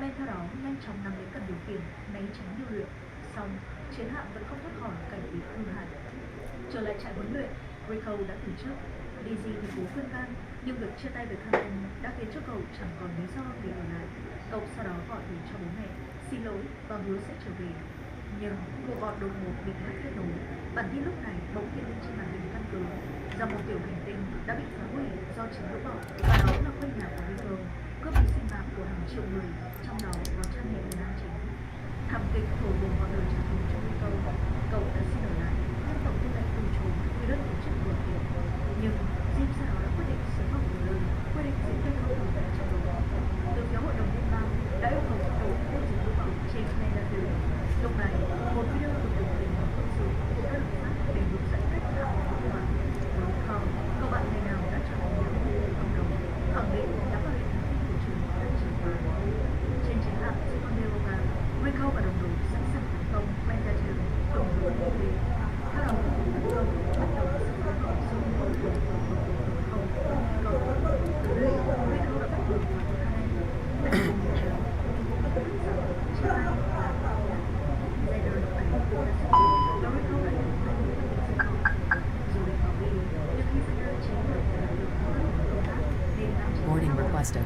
Men theo đó nhanh chóng nắm lấy cần điều khiển, né tránh điều luyện. Xong, chiến hạm vẫn không thoát khỏi cảnh bị hư hại. Trở lại trại huấn luyện, Rico đã từ chức. Daisy thì cố khuyên can, nhưng việc chia tay với Carmen đã khiến cho cậu chẳng còn lý do để ở lại. Cậu sau đó gọi điện cho bố mẹ, xin lỗi và hứa sẽ trở về. Nhưng cuộc gọi đột ngột bị ngắt kết nối. Bản tin lúc này bỗng hiện lên trên màn hình căn cứ rằng một tiểu hành tinh đã bị phá hủy do chính lũ bọ, và đó là quê nhà của Rico, cướp đi sinh mạng của hàng triệu người, trong đó có cha mẹ của nam chính. Thảm kịch thổi bùng ngọn lửa trả thù cho Rico. Cậu đã xin ở lại, nhưng tổng tư lệnh từ chối vì đất tổ chức vừa kiện. Nhưng Jim sau đó đã quyết định sớm học từ lời, quyết định diễn viên không thủ vẽ trong đó. Từ phía hội đồng liên bang đã yêu cầu bắt đầu tiêu diệt lũ bọ trên Nhat. Lúc này, một video được điều khiển bằng quân sự của các lực pháp để hướng dẫn cách thảo hỏa hoạn. Không, cậu bạn ngày nào đã trở thành nhà của cộng đồng, khẳng định đã phát hiện thông tin của chúng đã trải qua. Trên chiến hạm Ticonderoga, Rico và đồng đội sẵn sàng tấn công Nhat cùng với quân Mỹ. Theo đó, tấn công bắt đầu sự phối hợp giữa quân của không cầu. Từ đây, Rico đã bắt đầu vào Carmen để cùng điều tra. Chia tay và bảo vệ. Rico đã nhận thấy Boarding requested.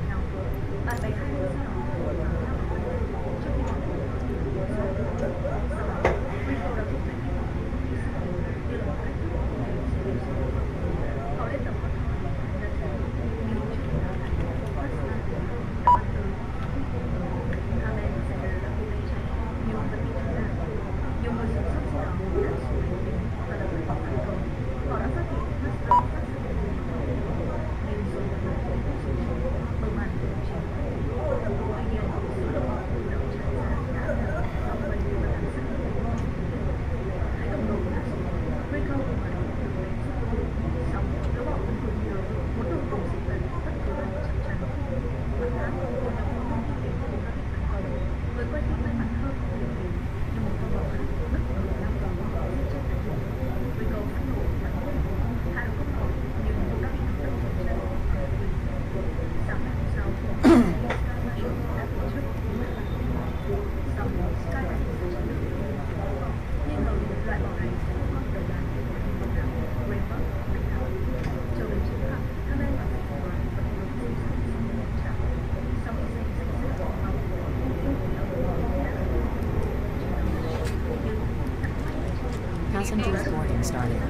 Passengers boarding started.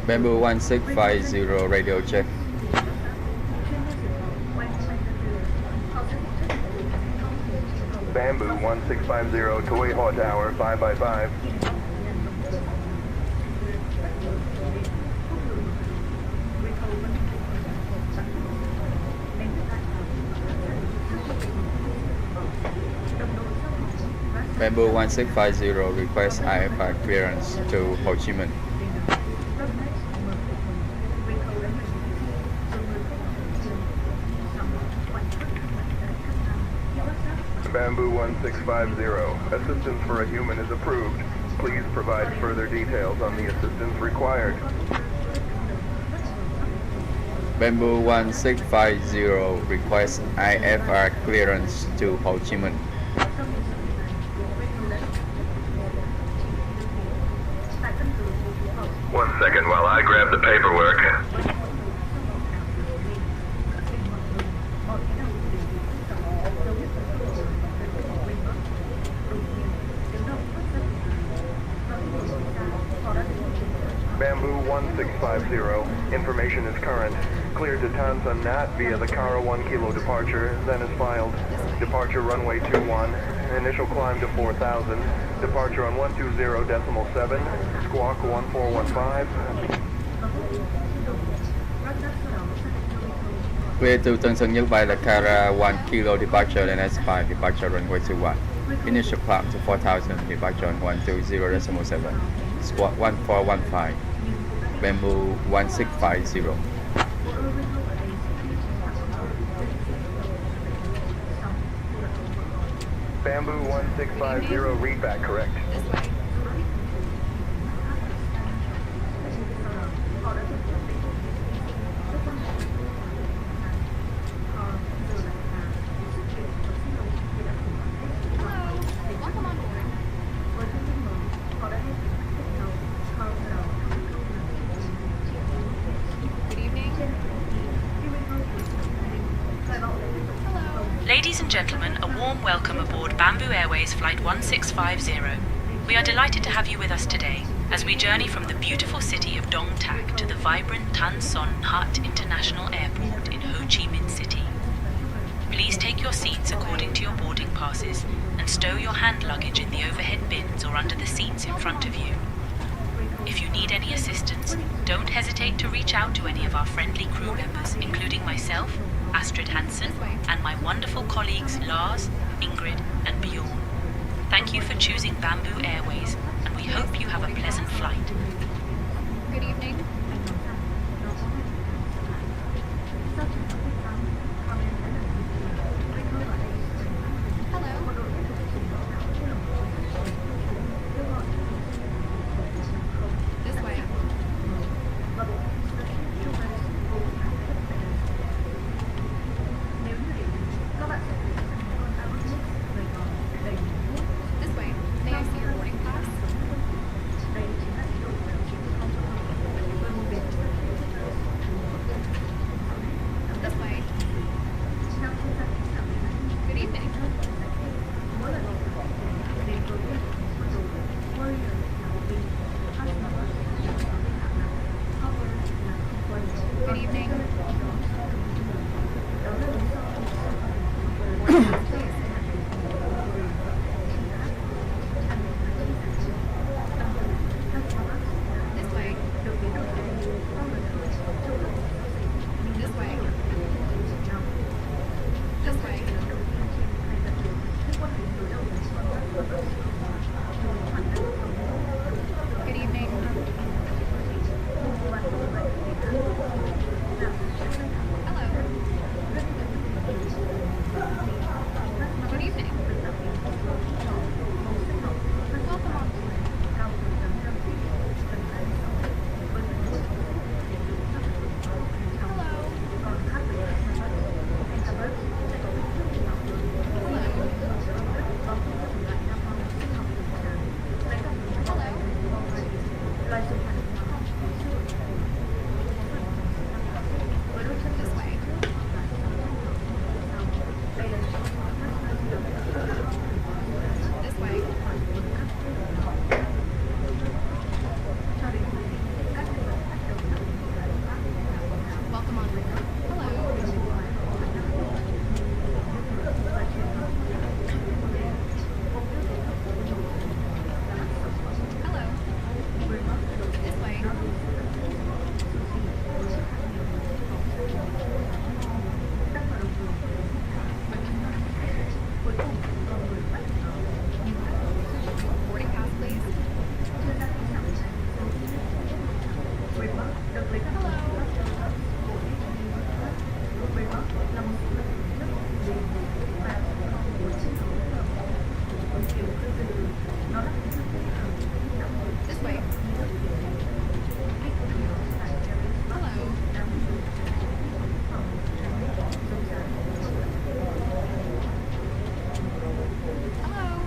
Bamboo 1650 radio check. Bamboo 1650 to Wayhaw Tower 5x5. Bamboo 1650 requests IFR clearance to Ho Chi Minh. Bamboo 1650, assistance for a human is approved. Please provide further details on the assistance required. Bamboo 1650 requests IFR clearance to Ho Chi Minh. One second while I grab the paperwork. Bamboo 1650, information is current. Cleared to Tansan Nhat via the Kara 1 Kilo departure, then is filed. Departure runway 21, initial climb to 4,000. Departure on 120.7, squawk 1415. Clear to Tân Sơn Nhất by the Kara 1 Kilo departure and S5 departure runway 21. Initial climb to 4,000, departure on 120.7, squawk 1415. Bamboo 1650. Bamboo 1650, read back correct. Ladies and gentlemen, a warm welcome aboard Bamboo Airways Flight 1650. We are delighted to have you with us today as we journey from the beautiful city of Dong Tak to the vibrant Tan Son Nhat International Airport in Ho Chi Minh City. Please take your seats according to your boarding passes and stow your hand luggage in the overhead bins or under the seats in front of you. If you need any assistance, don't hesitate to reach out to any of our friendly crew members, including myself, Astrid Hansen, and my wonderful colleagues Lars, Ingrid, and Bjorn. Thank you for choosing Bamboo Airways, and we hope you have a pleasant flight. Good evening. Hello. This way. This way. May I see your boarding pass? This way. Good evening. Good evening. This way. This way. This way. Good evening. Hello. Good evening. Welcome on board. This way. This way. Welcome on board. Hello. Hello. This way. Boarding pass, please. This way. Hello. Hello.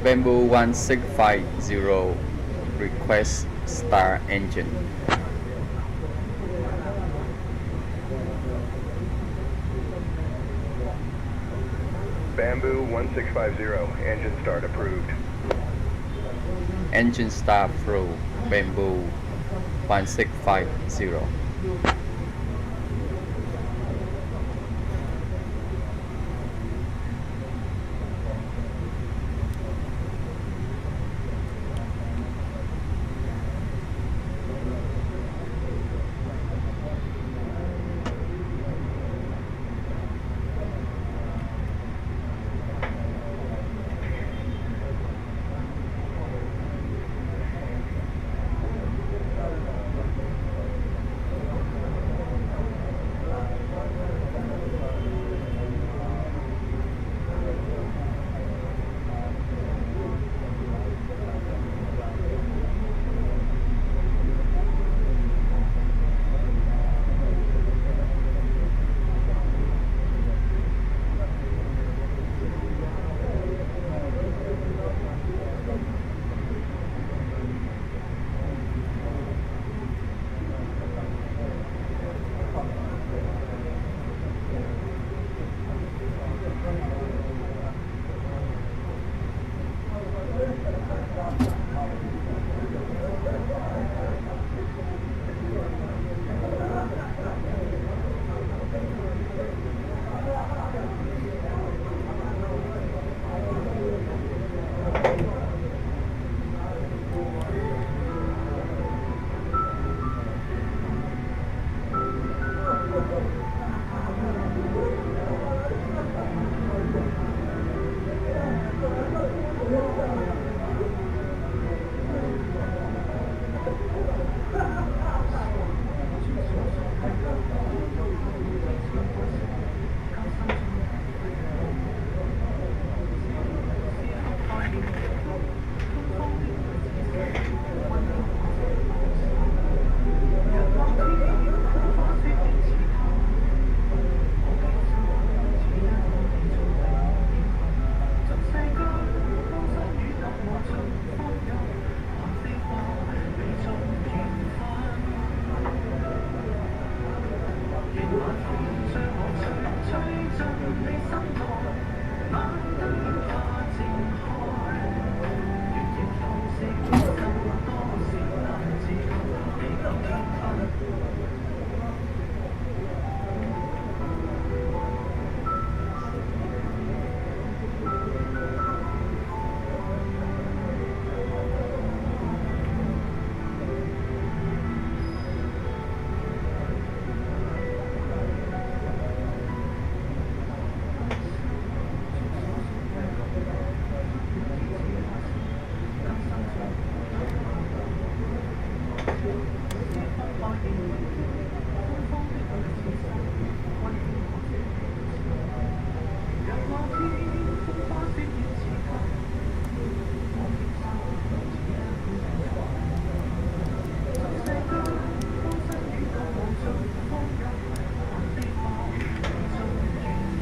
Bamboo 1650 request start engine. Bamboo 1650, engine start approved. Engine start through Bamboo 1650.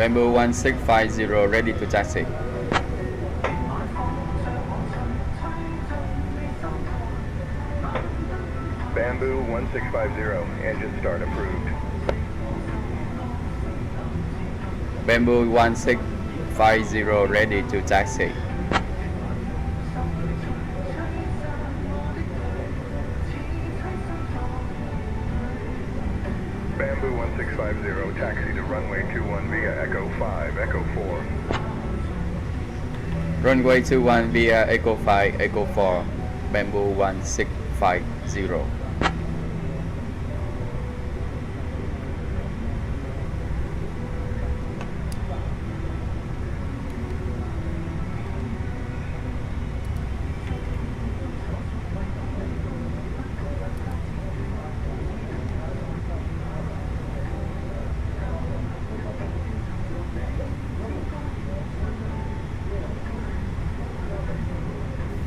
Bamboo 1650 ready to taxi. Bamboo 1650, engine start approved. Bamboo 1650 ready to taxi. Bamboo 1650, taxi to runway 21 via Echo 5, Echo 4. Runway 21 via Echo 5, Echo 4, Bamboo 1650.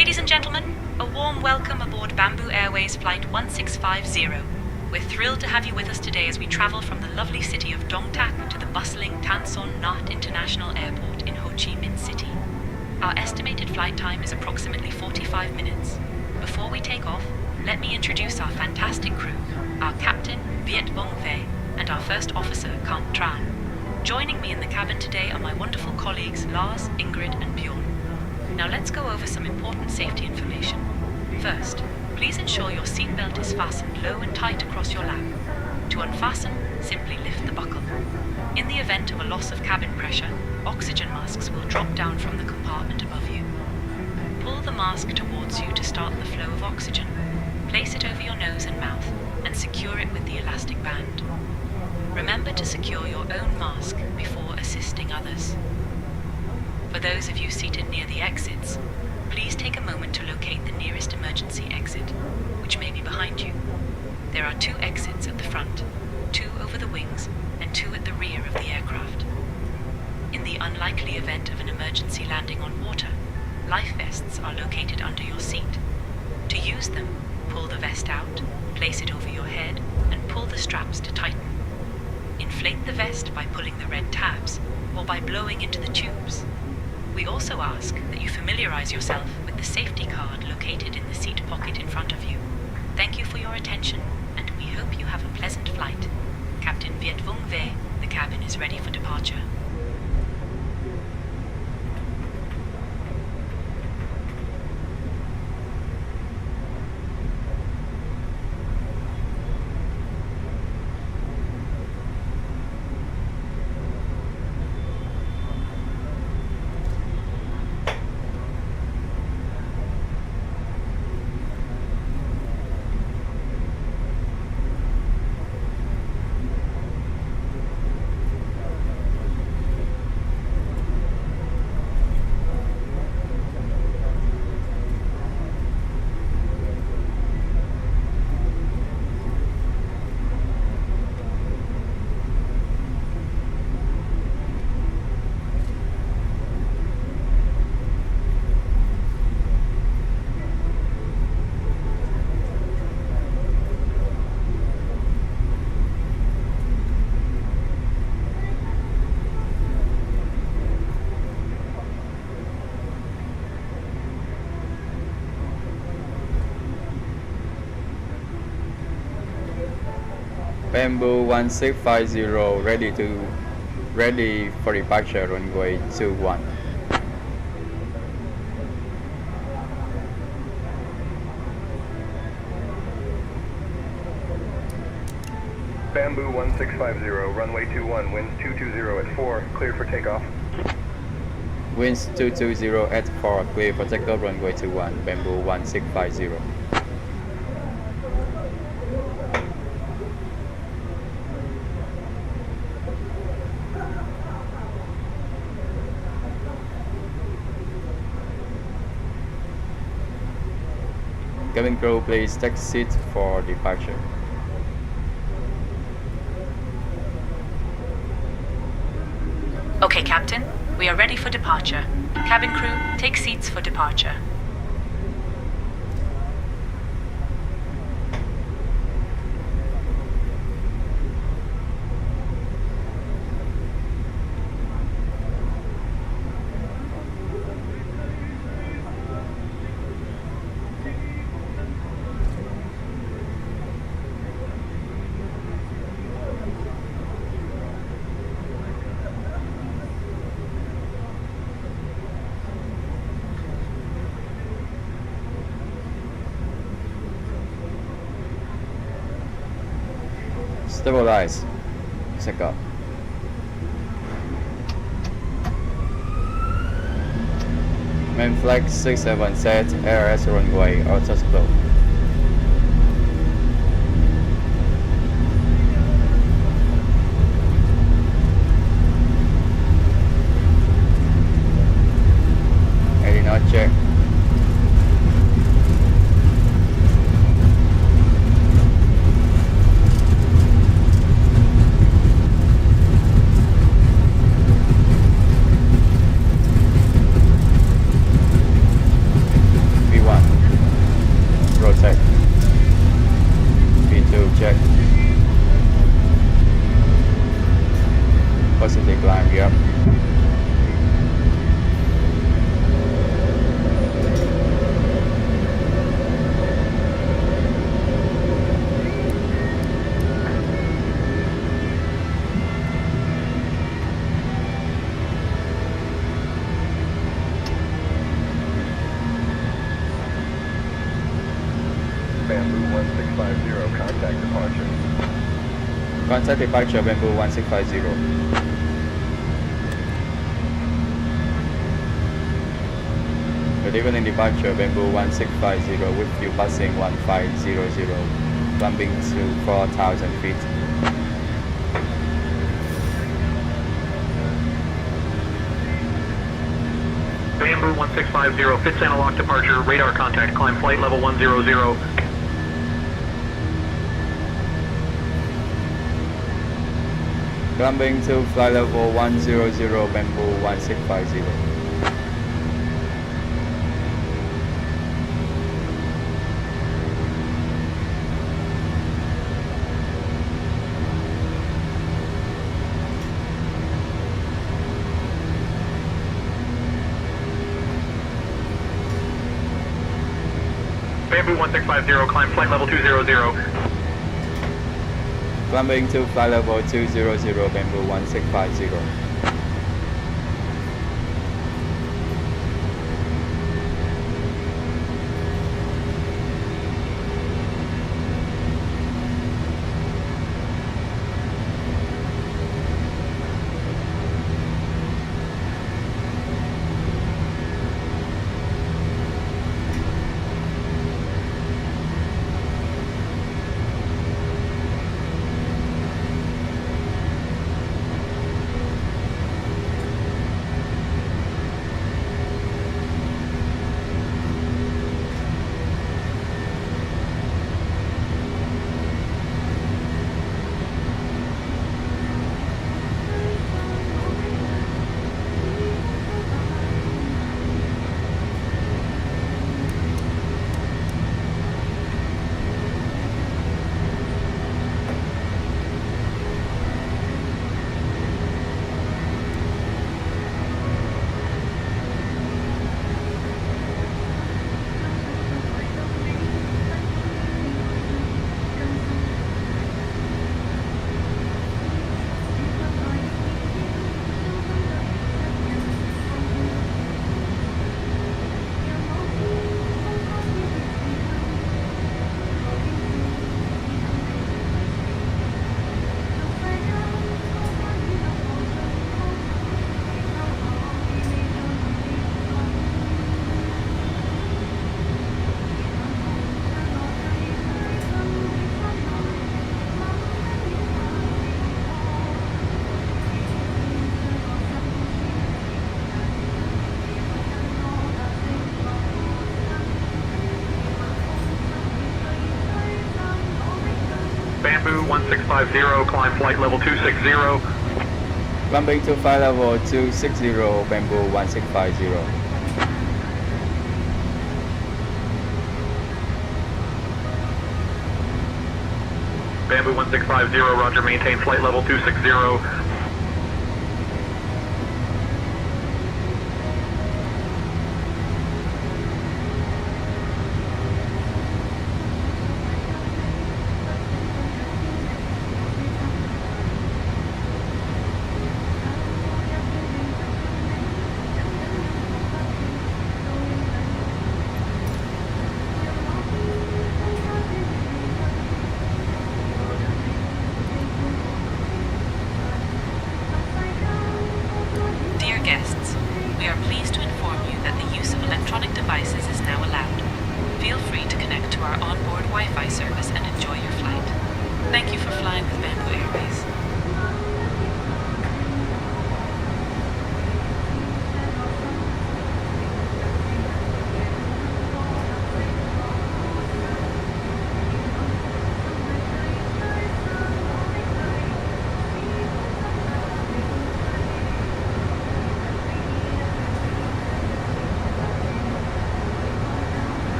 Ladies and gentlemen, a warm welcome aboard Bamboo Airways Flight 1650. We're thrilled to have you with us today as we travel from the lovely city of Dong Tak to the bustling Tan Son Nhat International Airport in Ho Chi Minh City. Our estimated flight time is approximately 45 minutes. Before we take off, let me introduce our fantastic crew, our captain, Viet Vong Ve, and our first officer, Count Tran. Joining me in the cabin today are my wonderful colleagues Lars, Ingrid, and Bjorn. Now let's go over some important safety information. First, please ensure your seatbelt is fastened low and tight across your lap. To unfasten, simply lift the buckle. In the event of a loss of cabin pressure, oxygen masks will drop down from the compartment above you. Pull the mask towards you to start the flow of oxygen. Place it over your nose and mouth and secure it with the elastic band. Remember to secure your own mask before assisting others. For those of you seated near the exits, please take a moment to locate the nearest emergency exit, which may be behind you. There are 2 exits at the front, 2 over the wings, and 2 at the rear of the aircraft. In the unlikely event of an emergency landing on water, life vests are located under your seat. To use them, pull the vest out, place it over your head, and pull the straps to tighten. Inflate the vest by pulling the red tabs or by blowing into the tubes. We also ask that you familiarize yourself with the safety card located in the seat pocket in front of you. Thank you for your attention, and we hope you have a pleasant flight. Captain Viet Vong Ve, the cabin is ready for departure. Bamboo 1650 ready for departure runway 21. Bamboo 1650, runway 21, winds 220 at 4, clear for takeoff. Winds 220 at 4, clear for takeoff runway 21, Bamboo 1650. Cabin crew, please take seat for departure. Okay, Captain, we are ready for departure. Cabin crew, take seats for departure. Stabilize. Check up. Main flag 67 set, ARS runway, autos flow. Aeronaut check. Rotate. V2 check. Positive climb, yep. Contact departure Bamboo 1650. Good evening departure Bamboo 1650 with you passing 1500, climbing to 4,000 feet. Bamboo 1650, fits analog departure, radar contact, climb flight level 100. Climbing to flight level 100 Bamboo 1650. Bamboo 1650, climb flight level 200. Climbing to flight level 200 Bamboo 1650. Bamboo 1650, climb flight level 260. Climbing to flight level 260 Bamboo 1650. Bamboo 1650, roger, maintain flight level 260.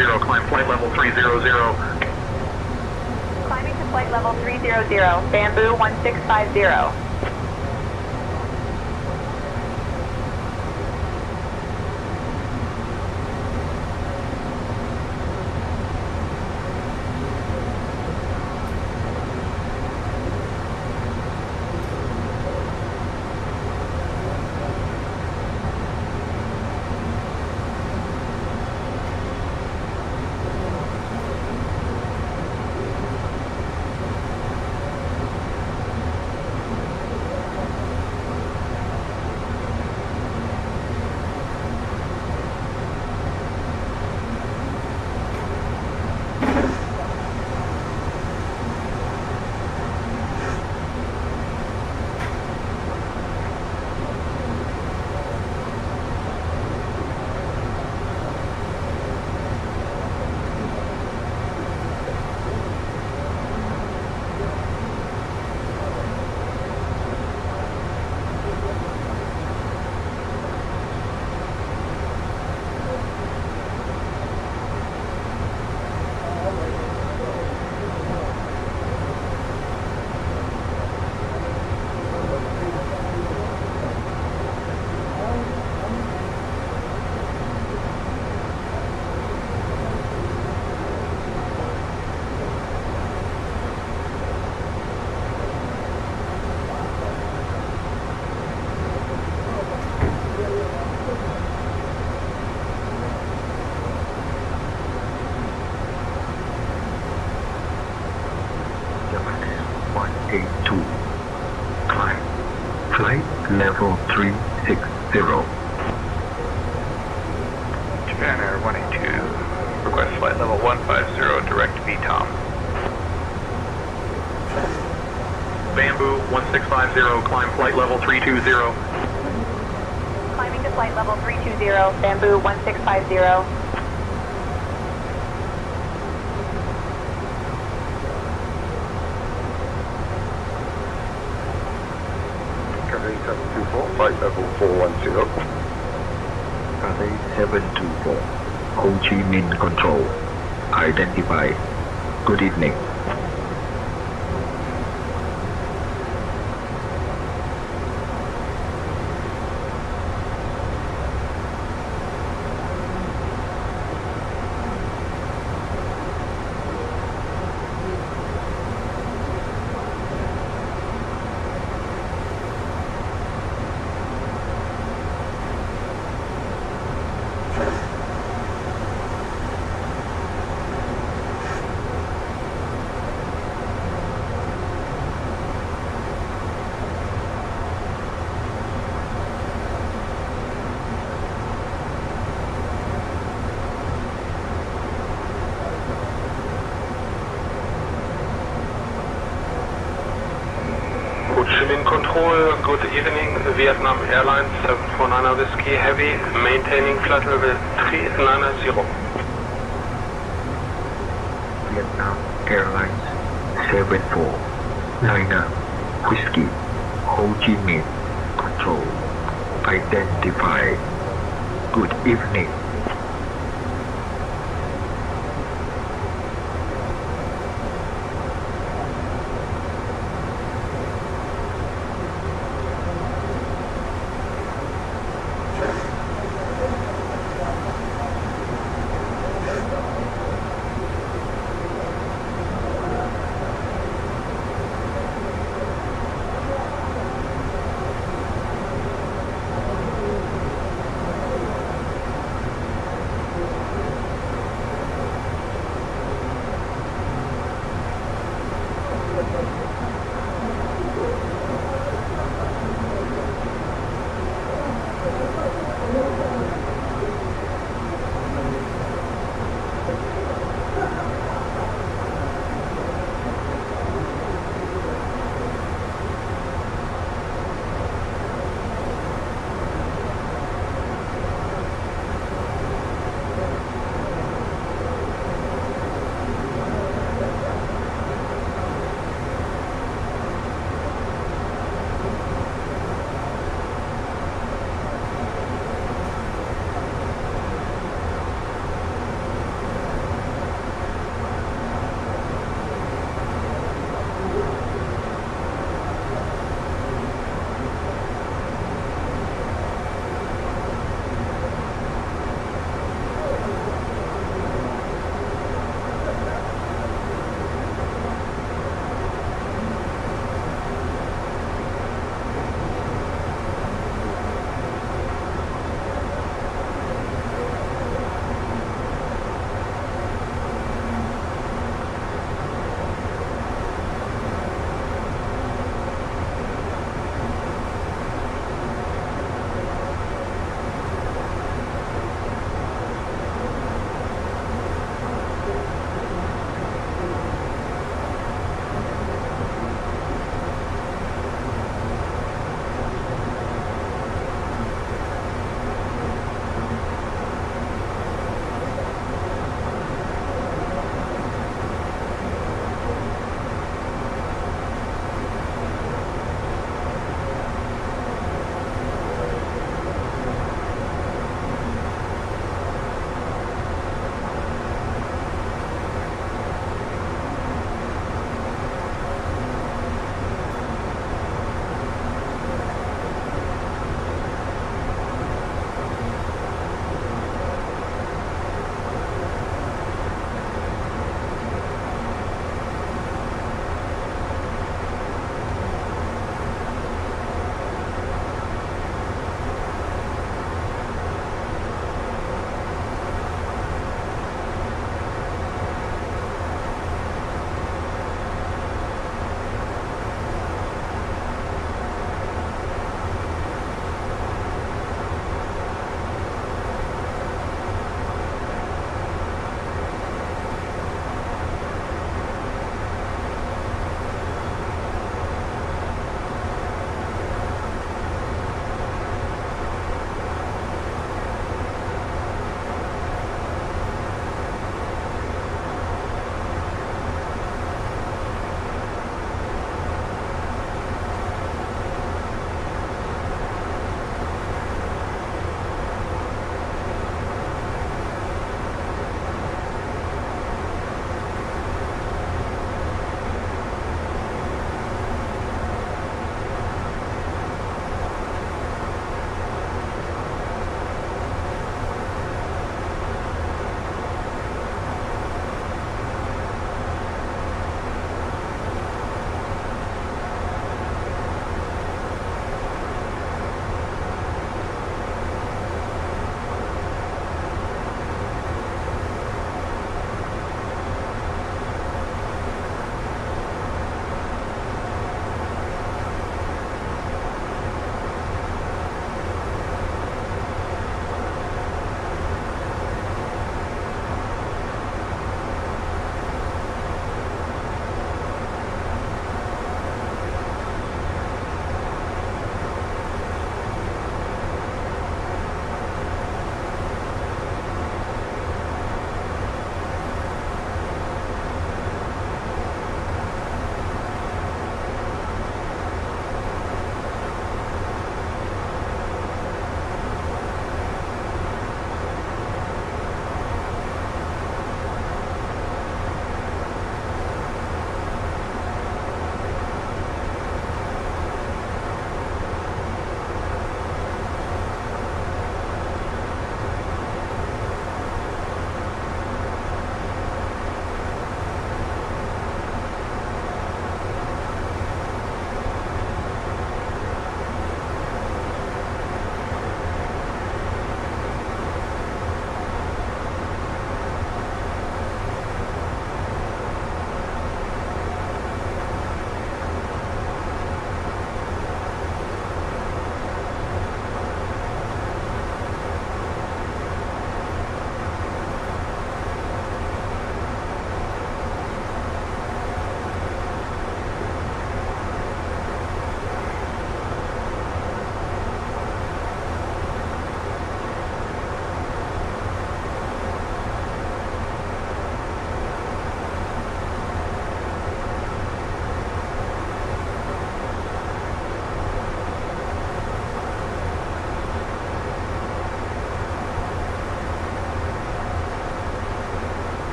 1650, climb flight level 300. Climbing to flight level 300, Bamboo 1650. Flight level 360. Japan Air 182, request flight level 150, direct VTOM. Bamboo 1650, climb flight level 320. Climbing to flight level 320, Bamboo 1650. Cathay 724, flight level 410. Cathay 724, Ho Chi Minh Control. Identify. Good evening. Ho Chi Minh Control, good evening. Vietnam Airlines 749 Whiskey Heavy, maintaining flight level 390. Vietnam Airlines 7499 Whiskey Ho Chi Minh Control. Identify. Good evening.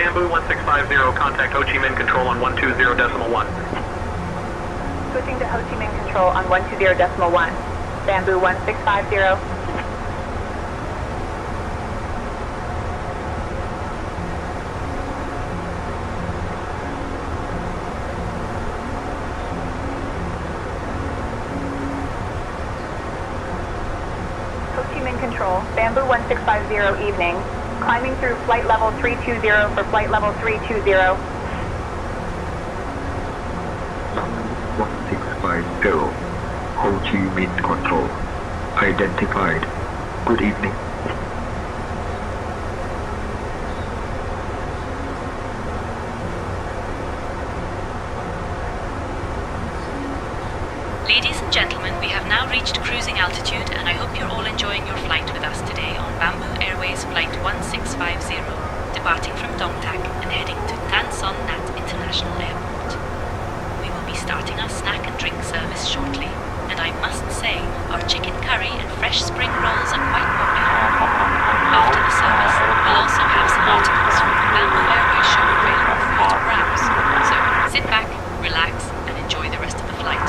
Bamboo 1650, contact Ho Chi Minh Control on 120.1. Switching to Ho Chi Minh Control on 120.1. Bamboo 1650. Ho Chi Minh Control, Bamboo 1650 evening. Climbing through flight level 320 for flight level 320. 1650 Ho Chi Minh Control identified. Good evening. Ladies and gentlemen, we have now reached cruising altitude, and I hope you're all enjoying your flight with us today on Bamboo Airways Flight 1650, departing from Dong Tak and heading to Tan Son Nhat International Airport. We will be starting our snack and drink service shortly, and I must say, our chicken curry and fresh spring rolls are quite popular. After the service, we'll also have some articles from the Bamboo Airways show available for you to browse. So sit back, relax, and enjoy the rest of the flight.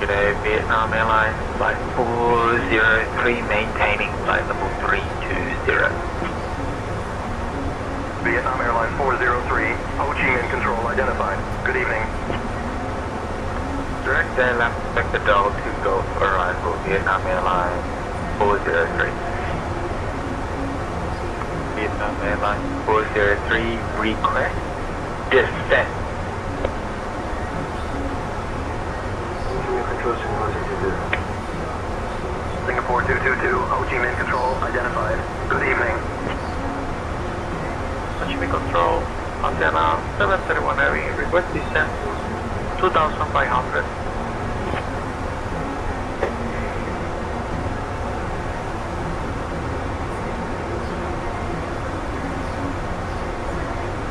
Today, Vietnam Airlines Flight 403 maintaining flight level 320. Vietnam Airlines 403, Ho Chi Minh Control identified. Good evening. Direct airline expected Delta to go for arrival Vietnam Airlines 403. Vietnam Airlines 403 request descent. Singapore 222, Ho Chi Minh Control identified. Good evening. Ho Chi Minh Control, antenna 731 Heavy, request descent 2,500.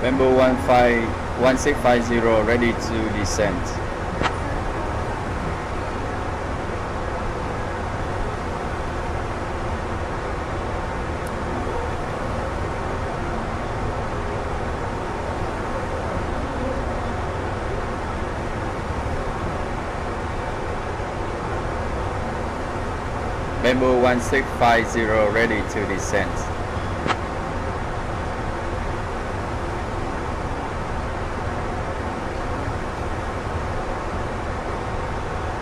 Bamboo 1650 ready to descend. Bamboo 1650 ready to descend.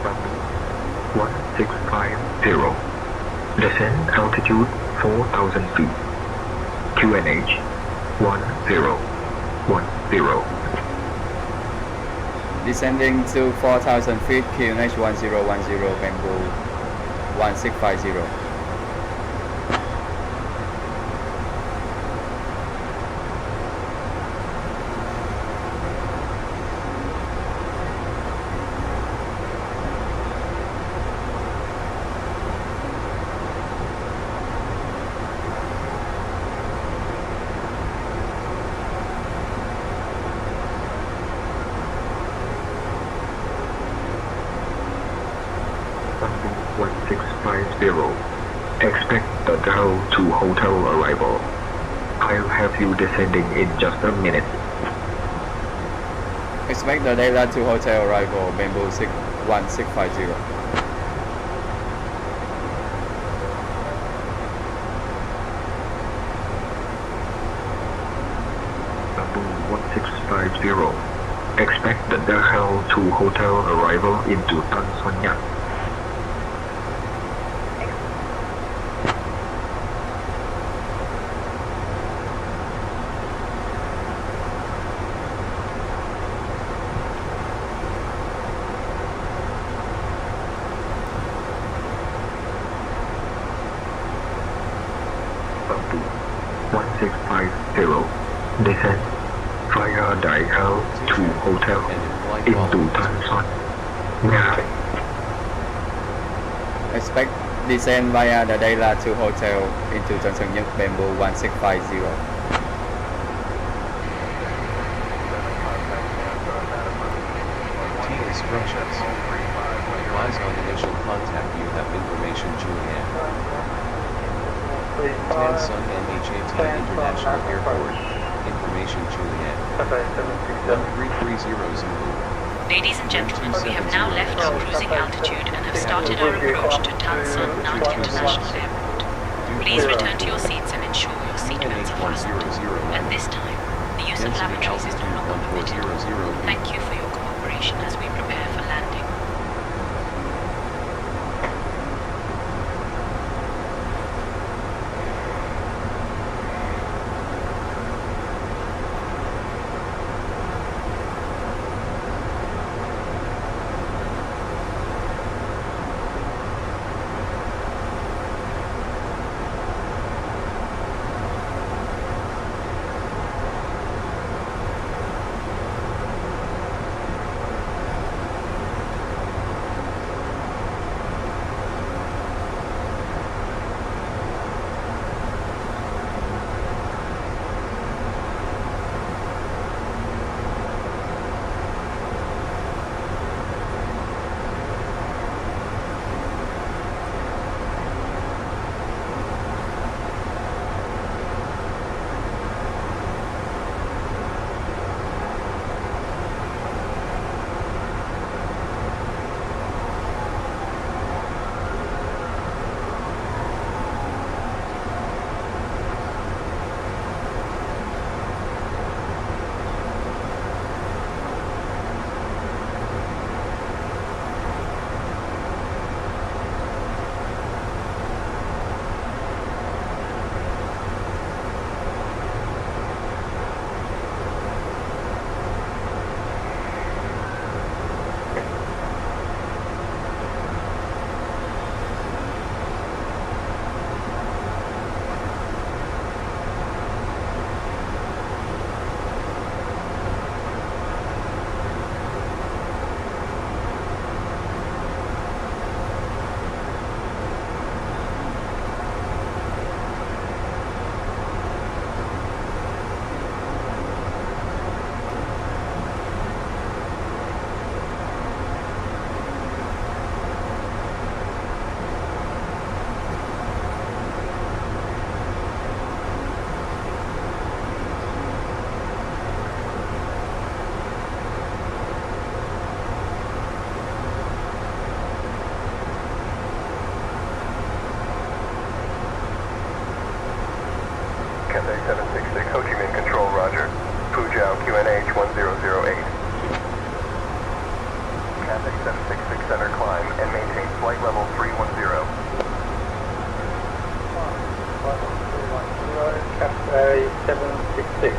Bamboo 1650. Descent altitude 4,000 feet. QNH 1010. Descending to 4,000 feet, QNH 1010, Bamboo 1650. 0. Expect the dial to hotel arrival. I'll have you descending in just a minute. Expect the Dayla to hotel arrival, Bamboo 1650. Bamboo 1650. Expect the dial to hotel arrival into Tan Son Nhat. Bamboo 1650. Descend via dial to hotel into Tan Son Nhat. Expect descend via the Dayla to hotel into Tan Son Nhat, Bamboo 1650. T instructions. Advise on initial contact you have information Juliet. Tan Son Nhat International Airport. Information Juliet. 1330 Zulu. Ladies and gentlemen, we have now left our cruising altitude and have started our approach to Tan Son Nhat International Airport. Please return to your seats and ensure your seatbelts are fastened. At this time, the use of lavatories is no longer permitted. Thank you for your cooperation as we prepare for landing. Cathay 766, Ho Chi Minh Control, roger. Fuzhou QNH 1008. Cathay 766, center climb and maintain flight level 310. Cathay 766.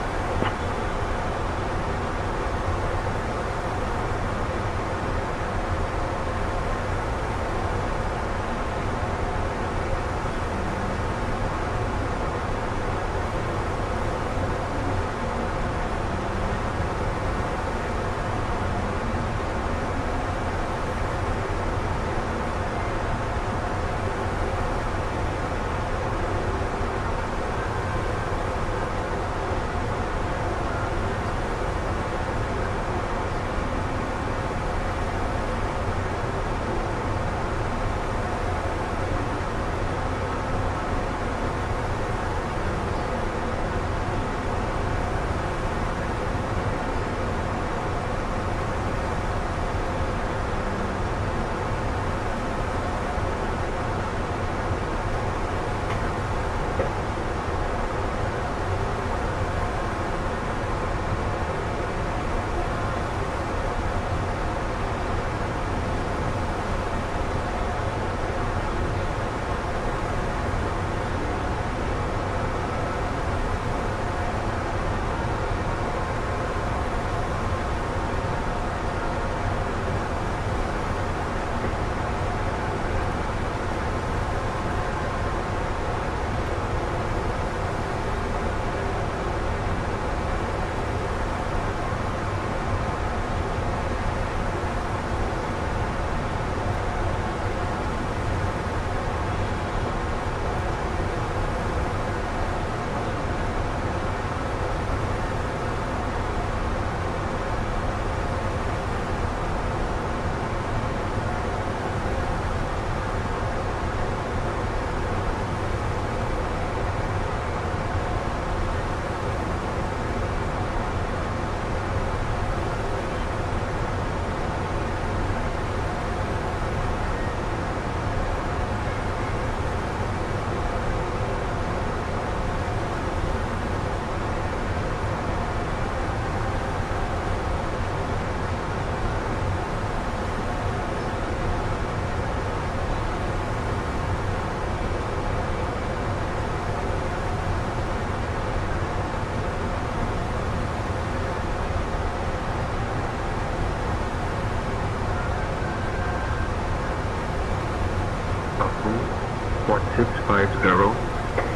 1650,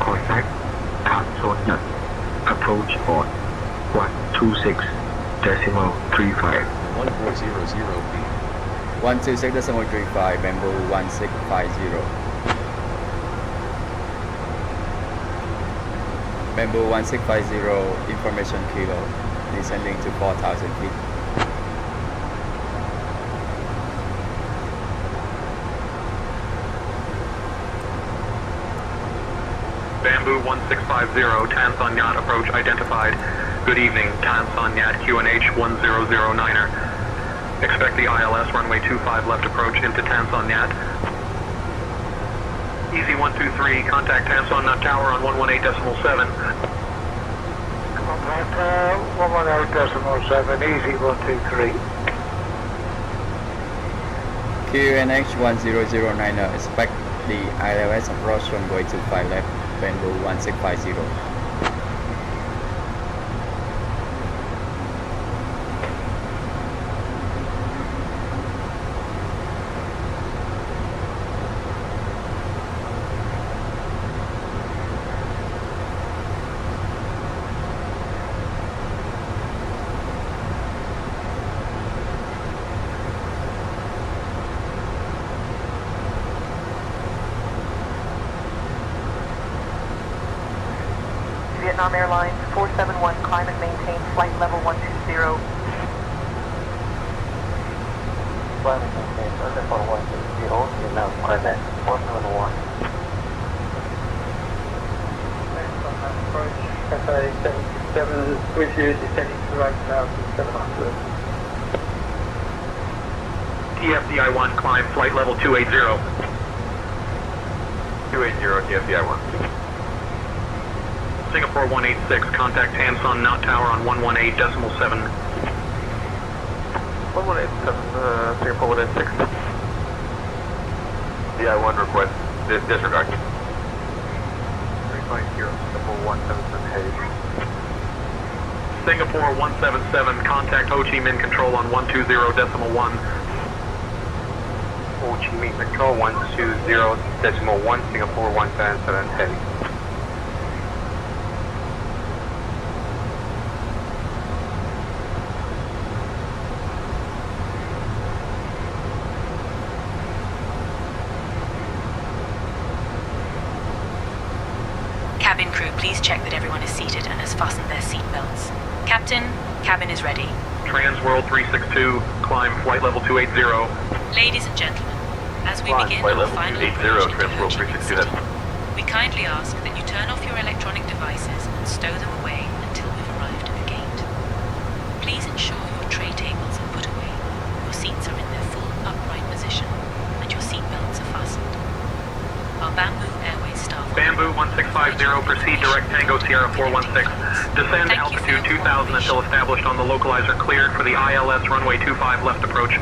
contact Nhat approach on 126.35. 1400B. 126.35, Bamboo 1650. Bamboo 1650, information kilo, descending to 4,000 feet. Bamboo 1650, Tan Nhat approach identified. Good evening, Tan Nhat QNH 1009er. Expect the ILS runway 25 left approach into Tan Nhat. Easy 123, contact Tan Nhat Tower on 118.7. Contact 118.7, easy 123. QNH 1009, expect the ILS approach runway 25 left, Bamboo 1650. Vietnam Airlines 471, climb and maintain flight level 120. Climb and maintain flight level 120, Vietnam climb 471. Approach FA 77 with you, descending to right now to 700. TFDI-1, climb flight level 280. 280, TFDI-1. Singapore 186, contact Tan Nhat Tower on 118.7. 118.7, Singapore 186. DI-1 request, disregard. 350, Singapore 177 heavy. Singapore 177, contact Ho Chi Minh Control on 120.1. Ho Chi Minh Control 120.1, Singapore 177 heavy. Cabin crew, please check that everyone is seated and has fastened their seat belts. Captain, cabin is ready. Trans World 362, climb flight level 280. Ladies and gentlemen, as we begin our final approach into Ho Chi Minh City, we kindly ask that you turn off your electronic devices and stow them away until we've arrived at the gate. Please ensure your tray tables are put away, your seats are in their full upright position, and your seat belts are fastened. Our Bamboo Airways staff... Bamboo 1650, proceed direct Tango Sierra 416. Descend altitude 2000 until established on the localizer cleared for the ILS runway 25 left approach.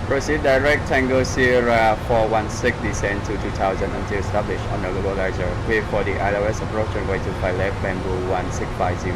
Proceed direct Tango Sierra 416, descend to 2000 until established on the localizer. Clear for the ILS approach runway 25 left, Bamboo 1650.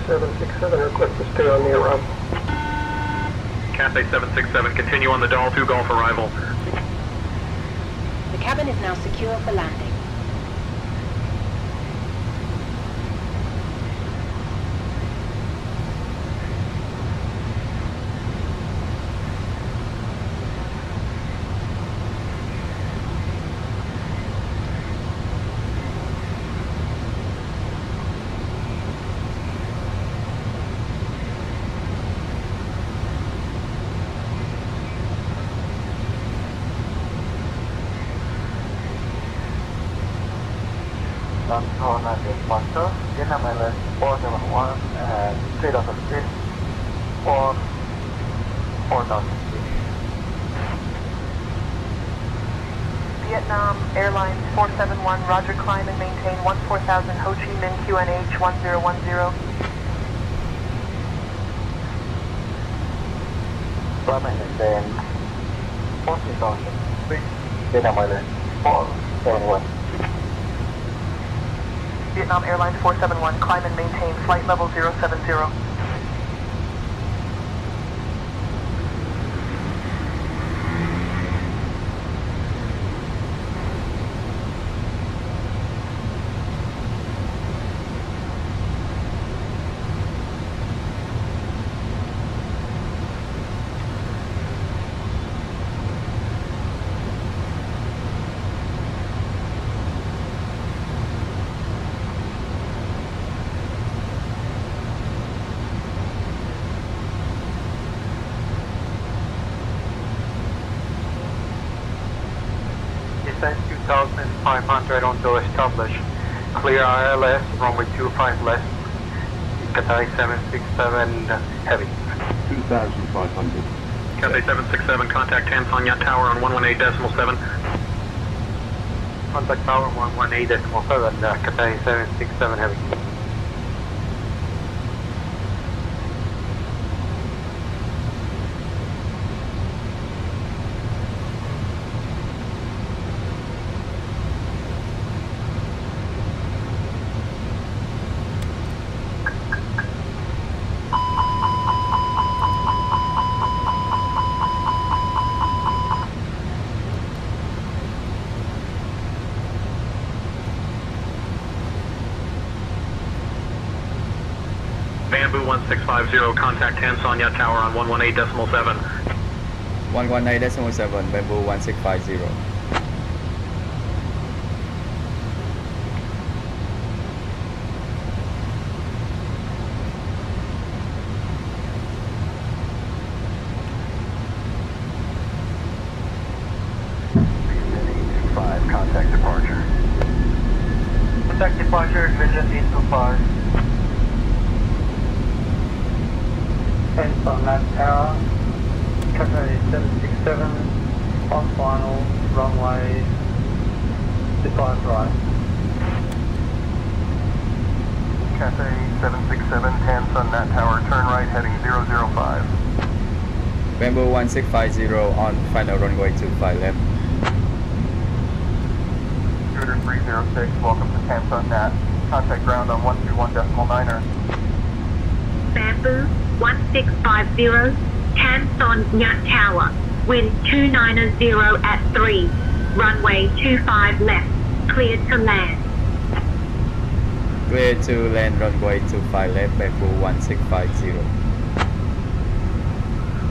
767, request to stay on the arrival. Cathay 767, continue on the Doll 2 Golf arrival. The cabin is now secure for landing. Control 98 Sponsor, Vietnam Airlines 471 and straight off of street for 4,000 feet. Vietnam Airlines 471, roger, climb and maintain 14,000 Ho Chi Minh QNH 1010. Climb and maintain 14,000 feet. Vietnam Airlines 471. Vietnam Airlines 471, climb and maintain flight level 070. Descent 2,500 onto establish. Clear ILS, runway 25 left. Cathay 767 heavy. 2,500. Cathay 767, contact Tan Son Nhat Tower on 118.7. Contact tower 118.7, Cathay 767 heavy. Bamboo 1650, contact Tan Son Nhat Tower on 118.7. 119.7, Bamboo 1650. Contact departure. Contact departure, Vision 825. Tan Son Nhat Tower, Cathay 767, on final, runway 25 right. Cathay 767, Tan Son Nhat Tower, turn right heading 005. Bamboo 1650 on final runway 25 left. Intruder 306, welcome to Tan Son Nhat. Contact ground on 121.9er. Bamboo 1650, Tan Son Nhat Tower, wind 290 at 3, runway 25 left, cleared to land. Clear to land runway 25 left, Bamboo 1650.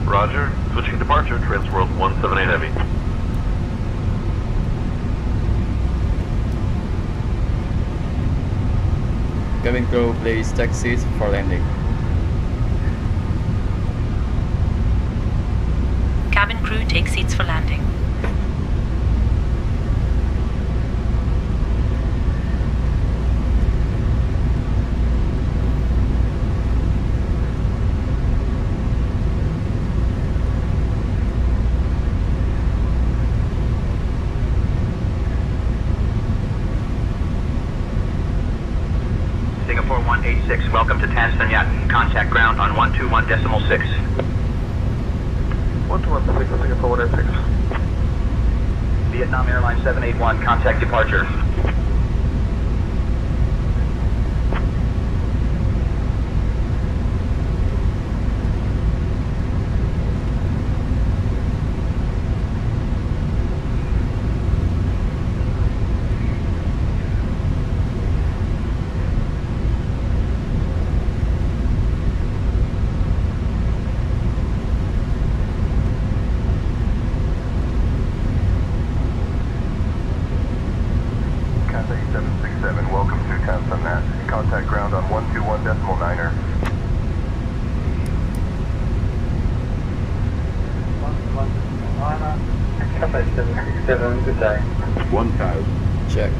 Roger, switching departure, Transworld 178 Heavy. Cabin crew, please take seats for landing. Cabin crew take seats for landing. Singapore 186, welcome to Tan Son Nhat. Contact ground on 121.6. 121.6, Singapore 186. Vietnam Airlines 781, contact departure. 767, welcome to Tan Son Nhat. Contact ground on 121.9er. 767, good day. 1000. Check.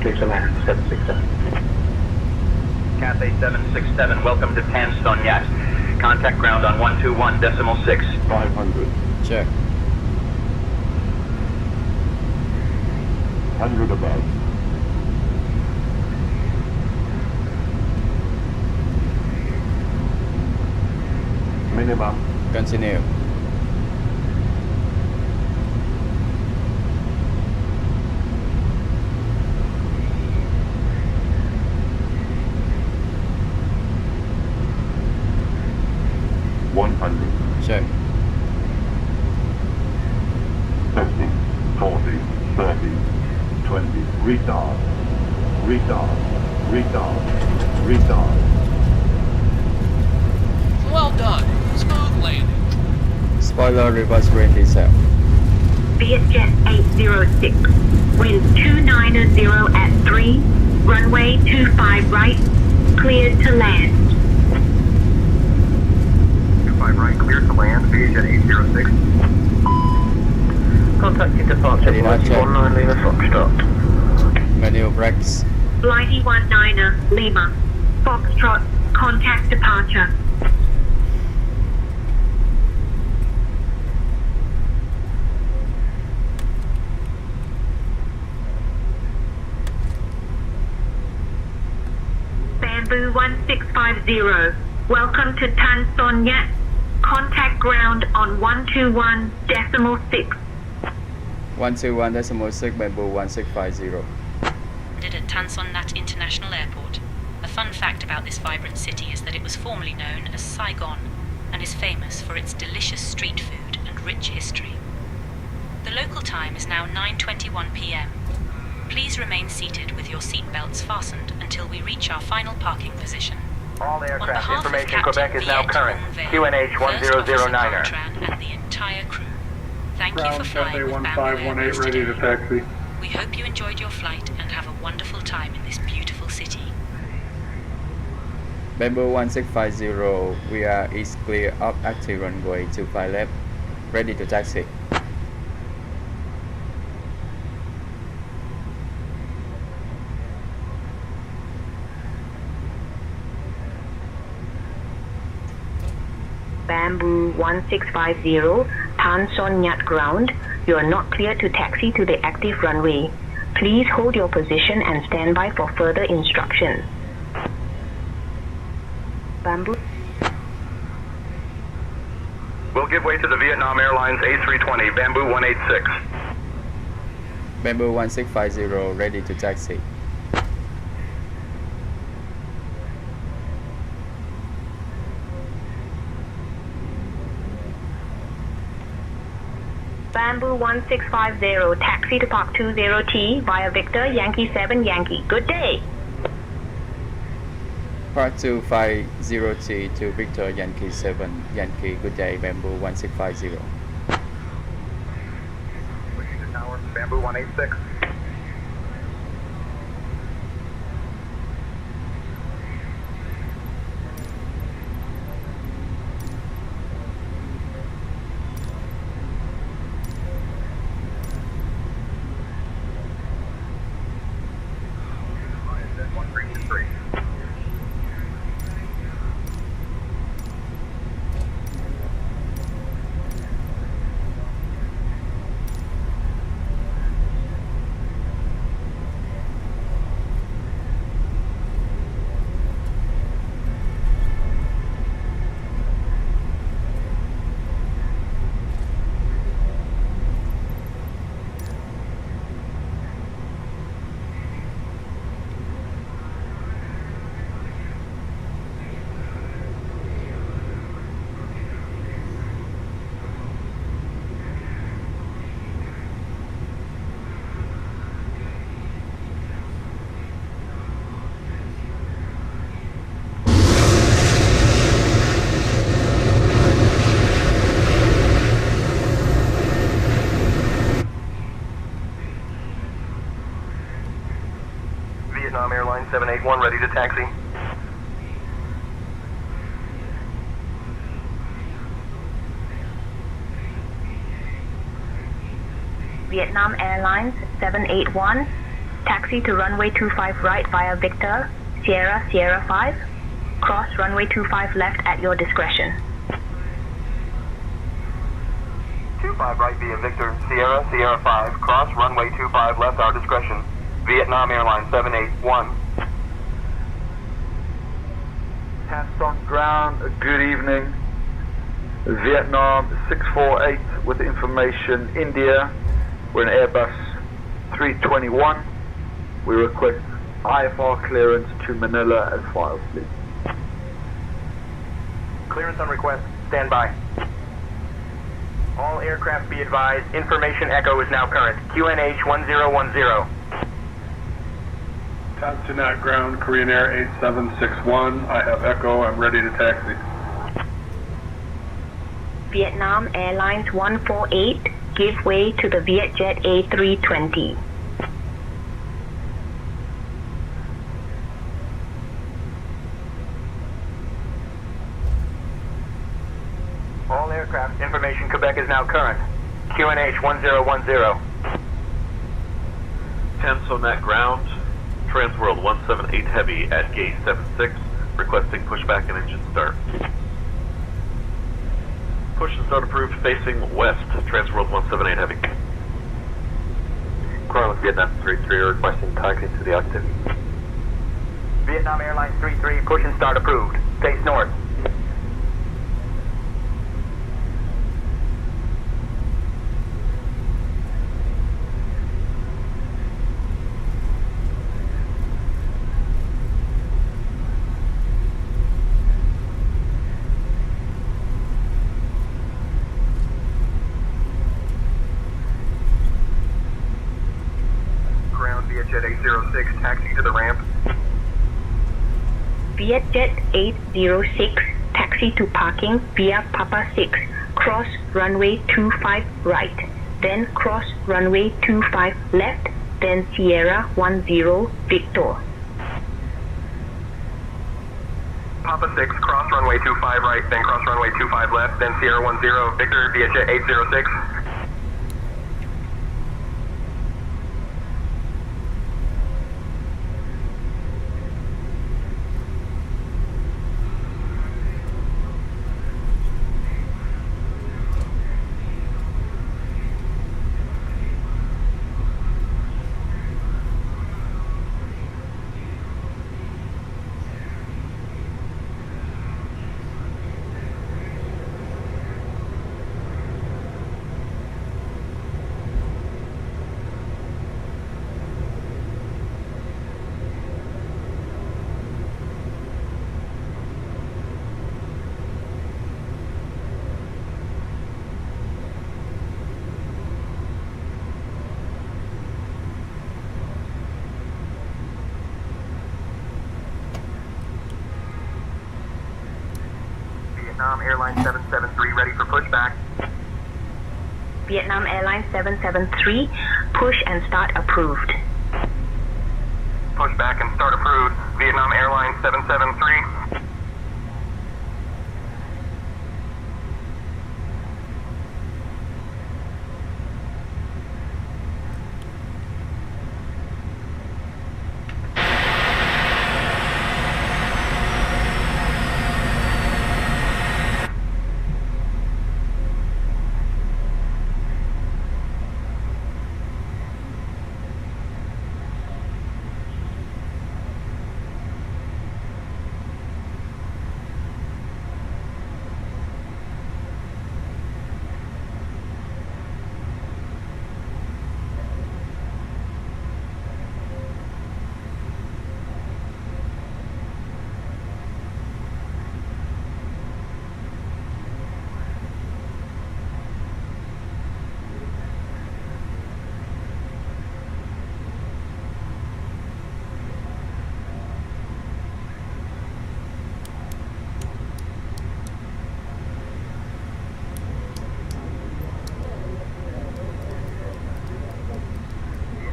Clear to land, 767. Cathay 767, welcome to Tan Son Nhat. Contact ground on 121.6. 500. Check. 100 above. Minimum. Continue. Check. 50, 40, 30, 20. Retard. Retard. Retard. Retard. Well done. Smooth landing. Spoiler reverse rain diesel. VVTS 806, wind 290 at 3, runway 25 right, cleared to land. 25 right, clear to land, VVTS 806. Contacting departure, Nhat, check. 19 Lima Foxtrot. Manual brakes. Flighty 19er, Lima, Foxtrot, contact departure. Bamboo 1650, welcome to Tan Son Nhat. Contact ground on 121.6. 121.6 Bamboo 1650. At Tan Son Nhat International Airport. A fun fact about this vibrant city is that it was formerly known as Saigon and is famous for its delicious street food and rich history. The local time is now 9:21 p.m. Please remain seated with your seatbelts fastened until we reach our final parking position. All aircraft behalf of information Captain Quebec is now Viet current. Hong Vei, QNH First Officer 1009er. Bartran and the entire crew. Thank you for Ground flying Cafe with Bamboo 1518 Airways ready to today. taxi. We hope you enjoyed your flight and have a wonderful time in this beautiful city. Bamboo 1650, we are east clear of active runway 25 left, ready to taxi. Bamboo 1650, Tan Son Nhat ground. You are not clear to taxi to the active runway. Please hold your position and stand by for further instructions. Bamboo. We'll give way to the Vietnam Airlines A320, Bamboo 186. Bamboo 1650, ready to taxi. Bamboo 1650, taxi to Park 20T via Victor Yankee 7 Yankee. Good day. Park 250T to Victor Yankee 7 Yankee. Good day, Bamboo 1650. Tower, Bamboo 186. Vietnam Airlines 781 ready to taxi. Vietnam Airlines 781, taxi to runway 25 right via Victor, Sierra, Sierra 5, cross runway 25 left at your discretion. 25 right via Victor, Sierra, Sierra 5, cross runway 25 left, our discretion. Vietnam Airlines 781. Nhat on ground, good evening. Vietnam 648 with information India. We're in Airbus 321. We request IFR clearance to Manila as filed, please. Clearance on request. Stand by. All aircraft be advised, information echo is now current. QNH 1010. Nhat to Nhat ground, Korean Air 8761. I have echo, I'm ready to taxi. Vietnam Airlines 148, give way to the Vietjet A320. All aircraft information Quebec is now current. QNH 1010. Nhat on Nhat ground, Transworld 178 Heavy at gate 76, requesting pushback and engine start. Push and start approved facing west, Transworld 178 Heavy. Corral Vietnam 33 requesting taxi to the activity. Vietnam Airlines 33, push and start approved. Face north. Vietjet 806, taxi to the ramp. Vietjet 806, taxi to parking via Papa 6, cross runway 25 right, then cross runway 25 left, then Sierra 10 Victor. Papa 6, cross runway 25 right, then cross runway 25 left, then Sierra 10 Victor, Vietjet 806. Vietnam Airlines 773 ready for pushback. Vietnam Airlines 773, push and start approved. Pushback and start approved. Vietnam Airlines 773.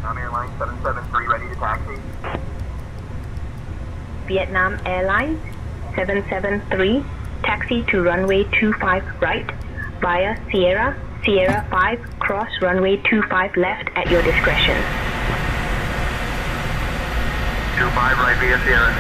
Vietnam Airlines 773 ready to taxi. Vietnam Airlines 773, taxi to runway 25 right via Sierra 5, cross runway 25 left at your discretion. 25 right via Sierra